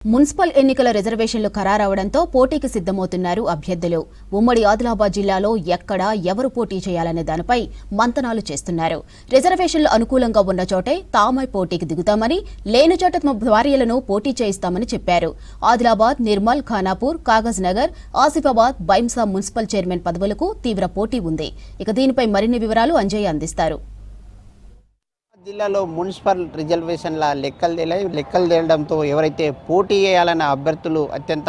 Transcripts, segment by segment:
Municipal ఎన్నికల రిజర్వేషన్లు ఖరారవడంతో పోటీకి సిద్ధమవుతున్నారు అభ్యర్థులు. ఉమ్మడి ఆదిలాబాద్ జిల్లాలో ఎక్కడ ఎవరు పోటీ చేయాలనే దానిపై మంతనాలు చేస్తున్నారు. రిజర్వేషన్లు అనుకూలంగా ఉన్న చోటే తామై పోటీకి దిగుతామని, లేని చోట తమ భార్యలను పోటీ చేయిస్తామని చెప్పారు. ఆదిలాబాద్, నిర్మల్, ఖానాపూర్, కాగజ్ నగర్, ఆసిఫాబాద్, బైంసా మున్సిపల్ చైర్మన్ పదవులకు తీవ్ర పోటీ ఉంది. ఇక దీనిపై మరిన్ని వివరాలు అంజయ్య అందిస్తారు. జిల్లాలో మున్సిపల్ రిజర్వేషన్ల లెక్కలు తేలడంతో ఎవరైతే పోటీ చేయాలన్న అభ్యర్థులు అత్యంత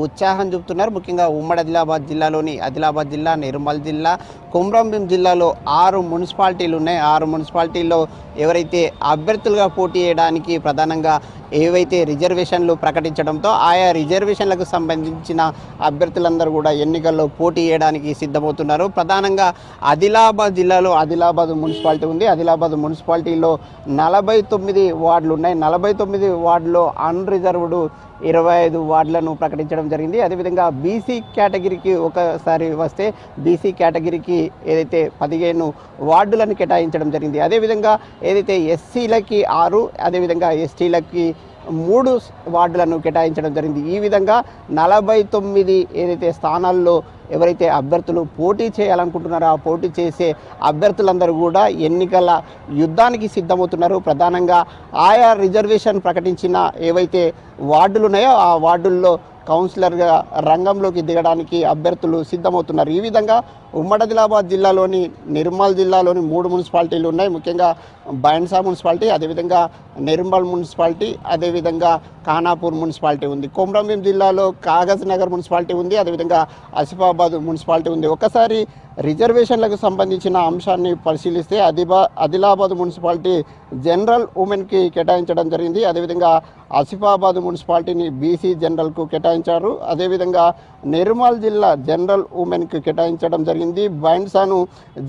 ఉత్సాహం చూపుతున్నారు. ముఖ్యంగా ఉమ్మడి ఆదిలాబాద్ జిల్లాలోని ఆదిలాబాద్ జిల్లా, నిర్మల్ జిల్లా, కొమరంభీం జిల్లాలో 6 మున్సిపాలిటీలు ఉన్నాయి. 6 మున్సిపాలిటీల్లో ఎవరైతే అభ్యర్థులుగా పోటీ చేయడానికి ప్రధానంగా ఏవైతే రిజర్వేషన్లు ప్రకటించడంతో ఆయా రిజర్వేషన్లకు సంబంధించిన అభ్యర్థులందరూ కూడా ఎన్నికల్లో పోటీ చేయడానికి సిద్ధమవుతున్నారు. ప్రధానంగా ఆదిలాబాద్ జిల్లాలో ఆదిలాబాద్ మున్సిపాలిటీ ఉంది. ఆదిలాబాద్ మున్సిపాలిటీలో 49 వార్డులు ఉన్నాయి. 49 వార్డులో అన్రిజర్వ్డ్ 25 వార్డులను ప్రకటించడం జరిగింది. అదేవిధంగా బీసీ కేటగిరీకి ఒకసారి వస్తే బీసీ కేటగిరీకి ఏదైతే 15 వార్డులను కేటాయించడం జరిగింది. అదేవిధంగా ఏదైతే ఎస్సీలకి 6, అదేవిధంగా ఎస్టీలకి 3 వార్డులను కేటాయించడం జరిగింది. ఈ విధంగా 49 ఏదైతే స్థానాల్లో ఎవరైతే అభ్యర్థులు పోటీ చేయాలనుకుంటున్నారో ఆ పోటీ చేసే అభ్యర్థులందరూ కూడా ఎన్నికల యుద్ధానికి సిద్ధమవుతున్నారు. ప్రధానంగా ఆయా రిజర్వేషన్ ప్రకటించిన ఏవైతే వార్డులు ఉన్నాయో ఆ వార్డుల్లో కౌన్సిలర్గా రంగంలోకి దిగడానికి అభ్యర్థులు సిద్ధమవుతున్నారు. ఈ విధంగా ఉమ్మడి ఆదిలాబాద్ జిల్లాలోని నిర్మల్ జిల్లాలోని 3 మున్సిపాలిటీలు ఉన్నాయి. ముఖ్యంగా బైంసా మున్సిపాలిటీ, అదేవిధంగా నిర్మల్ మున్సిపాలిటీ, అదేవిధంగా ఖానాపూర్ మున్సిపాలిటీ ఉంది. కొమరంభీం జిల్లాలో కాగజ్ నగర్ మున్సిపాలిటీ ఉంది. అదేవిధంగా ఆసిఫాబాద్ మున్సిపాలిటీ ఉంది. ఒకసారి రిజర్వేషన్లకు సంబంధించిన అంశాన్ని పరిశీలిస్తే ఆదిలాబాద్ మున్సిపాలిటీ జనరల్ ఉమెన్కి కేటాయించడం జరిగింది. అదేవిధంగా ఆసిఫాబాద్ మున్సిపాలిటీని బీసీ జనరల్కు కేటాయించారు. అదేవిధంగా నిర్మల్ జిల్లా జనరల్ ఉమెన్కి కేటాయించడం జరిగింది. బైంసాను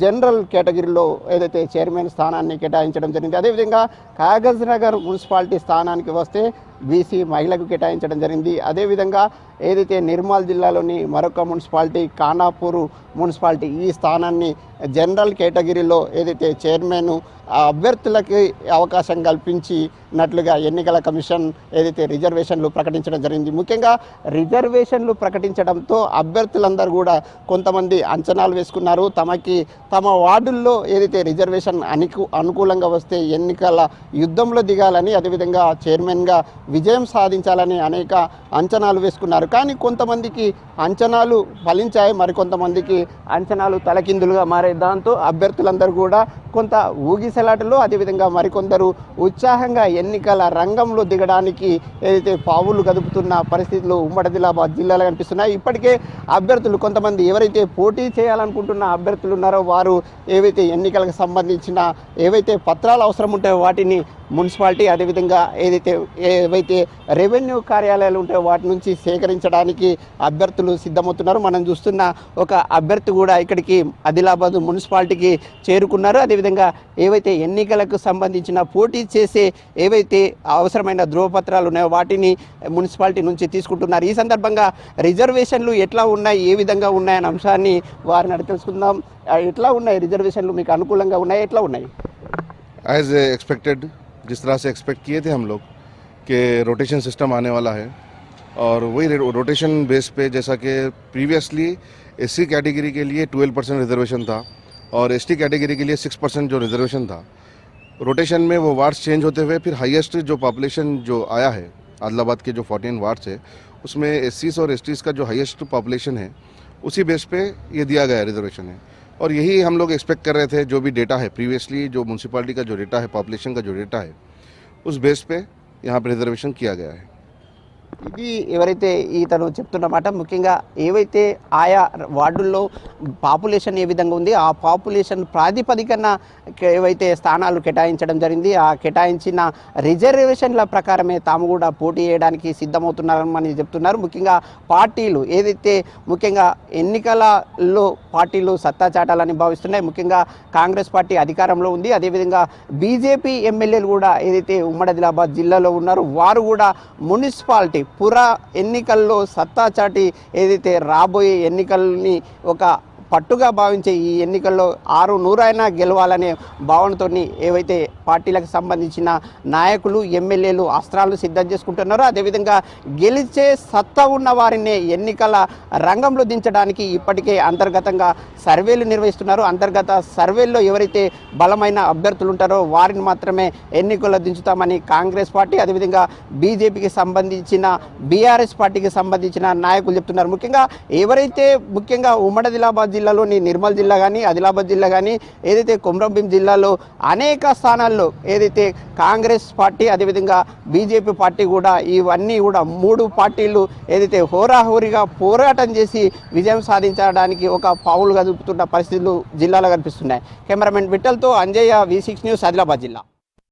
జనరల్ కేటగిరీలో ఏదైతే చైర్మన్ స్థానాన్ని కేటాయించడం జరిగింది. అదేవిధంగా కాగజ్ నగర్ మున్సిపాలిటీ స్థానానికి వస్తే బీసీ మహిళకు కేటాయించడం జరిగింది. అదేవిధంగా ఏదైతే నిర్మల్ జిల్లాలోని మరొక మున్సిపాలిటీ ఖానాపూర్ మున్సిపాలిటీ ఈ స్థానాన్ని జనరల్ కేటగిరీలో ఏదైతే చైర్మన్ అభ్యర్థులకి అవకాశం కల్పించినట్లుగా ఎన్నికల కమిషన్ ఏదైతే రిజర్వేషన్లు ప్రకటించడం జరిగింది. ముఖ్యంగా రిజర్వేషన్లు ప్రకటించడంతో అభ్యర్థులందరూ కూడా కొంతమంది అంచనాలు వేసుకున్నారు. తమ వార్డుల్లో ఏదైతే రిజర్వేషన్ అనుకూలంగా వస్తే ఎన్నికల యుద్ధంలో దిగాలని, అదేవిధంగా చైర్మన్గా విజయం సాధించాలని అనేక అంచనాలు వేసుకున్నారు. కానీ కొంతమందికి అంచనాలు ఫలించాయి, మరికొంతమందికి అంచనాలు తలకిందులుగా మారే. దాంతో అభ్యర్థులందరూ కూడా కొంత ఊగిసలాటలో, అదేవిధంగా మరికొందరు ఉత్సాహంగా ఎన్నికల రంగంలో దిగడానికి ఏదైతే పావులు గదుపుతున్న పరిస్థితులు ఉమ్మడి ఆదిలాబాద్ జిల్లాలో కనిపిస్తున్నాయి. ఇప్పటికే అభ్యర్థులు కొంతమంది ఎవరైతే పోటీ చేయాలనుకుంటున్న అభ్యర్థులు ఉన్నారో వారు ఏవైతే ఎన్నికలకు సంబంధించిన ఏవైతే పత్రాలు అవసరం ఉంటాయో వాటిని మున్సిపాలిటీ, అదేవిధంగా ఏవైతే రెవెన్యూ కార్యాలయాలు ఉంటాయో వాటి నుంచి సేకరించడానికి అభ్యర్థులు సిద్ధమవుతున్నారు. మనం చూస్తున్న ఒక అభ్యర్థి కూడా ఇక్కడికి ఆదిలాబాద్ మున్సిపాలిటీకి చేరుకున్నారు. అదేవిధంగా ఏవైతే ఎన్నికలకు సంబంధించిన పోటీ చేసే ఏవైతే అవసరమైన ధృవపత్రాలు ఉన్నాయో వాటిని మున్సిపాలిటీ నుంచి తీసుకుంటున్నారు. ఈ సందర్భంగా రిజర్వేషన్లు ఎట్లా ఉన్నాయి, ఏ విధంగా ఉన్నాయనే అంశాన్ని వారిని అడిగి తెలుసుకుందాం. ఎట్లా ఉన్నాయి రిజర్వేషన్లు, మీకు అనుకూలంగా ఉన్నాయి, ఎట్లా ఉన్నాయి? एज एक्सपेक्टेड, जिस तरह से एक्सपेक्ट किए थे हम लोग कि रोटेशन सिस्टम आने वाला है, और वही रोटेशन बेस पे जैसा कि प्रीवियसली एससी कैटेगरी के लिए 12% रिजर्वेशन था और एसटी कैटेगरी के लिए 6% जो रिजर्वेशन था, रोटेशन में वो वार्ड्स चेंज होते हुए फिर हाईएस्ट जो पॉपुलेशन जो आया है आदिलाबाद के जो 14 वार्ड्स है उसमें एससीज और एसटीज़ का जो हाईएस्ट पॉपुलेशन है उसी बेस पे ये दिया गया रिजर्वेशन है। और यही हम लोग एक्सपेक्ट कर रहे थे, जो भी डेटा है प्रीवियसली जो म्यूनसिपालिटी का जो डेटा है, पॉपुलेशन का जो डेटा है, उस बेस पे यहाँ पर रिजर्वेशन किया गया है। ఇది ఎవరైతే ఇతను చెప్తున్నమాట, ముఖ్యంగా ఏవైతే ఆయా వార్డుల్లో పాపులేషన్ ఏ విధంగా ఉంది ఆ పాపులేషన్ ప్రాతిపదికన ఏవైతే స్థానాలు కేటాయించడం జరిగింది, ఆ కేటాయించిన రిజర్వేషన్ల ప్రకారమే తాము కూడా పోటీ చేయడానికి సిద్ధమవుతున్నారని చెప్తున్నారు. ముఖ్యంగా పార్టీలు ఏదైతే ముఖ్యంగా ఎన్నికలలో పార్టీలు సత్తా చాటాలని భావిస్తున్నాయి. ముఖ్యంగా కాంగ్రెస్ పార్టీ అధికారంలో ఉంది. అదేవిధంగా బీజేపీ ఎమ్మెల్యేలు కూడా ఏదైతే ఉమ్మడి ఆదిలాబాద్ జిల్లాలో ఉన్నారో వారు కూడా మున్సిపాలిటీ పుర ఎన్నికల్లో సత్తా చాటి ఏదైతే రాబోయే ఎన్నికల్ని ఒక పట్టుగా భావించే ఈ ఎన్నికల్లో 600 అయినా గెలవాలనే భావనతో ఏవైతే పార్టీలకు సంబంధించిన నాయకులు ఎమ్మెల్యేలు అస్త్రాలు సిద్ధం చేసుకుంటున్నారో అదేవిధంగా గెలిచే సత్తా ఉన్న వారిని ఎన్నికల రంగంలో దించడానికి ఇప్పటికే అంతర్గతంగా సర్వేలు నిర్వహిస్తున్నారు. అంతర్గత సర్వేల్లో ఎవరైతే బలమైన అభ్యర్థులు ఉంటారో వారిని మాత్రమే ఎన్నికల్లో దించుతామని కాంగ్రెస్ పార్టీ అదేవిధంగా బీజేపీకి సంబంధించిన బీఆర్ఎస్ పార్టీకి సంబంధించిన నాయకులు చెప్తున్నారు. ముఖ్యంగా ఉమ్మడి ఆదిలాబాద్ జిల్లాలోని నిర్మల్ జిల్లా కానీ ఆదిలాబాద్ జిల్లా కానీ ఏదైతే కొమరంభీం జిల్లాలో అనేక స్థానాల్లో ఏదైతే కాంగ్రెస్ పార్టీ అదేవిధంగా బీజేపీ పార్టీ కూడా ఇవన్నీ కూడా 3 పార్టీలు ఏదైతే హోరాహోరీగా పోరాటం చేసి విజయం సాధించడానికి ఒక పావులుగా చూపుతున్న పరిస్థితులు జిల్లాలో కనిపిస్తున్నాయి. కెమెరామెన్ విఠల్తో అంజయ్య, V6 న్యూస్, ఆదిలాబాద్ జిల్లా.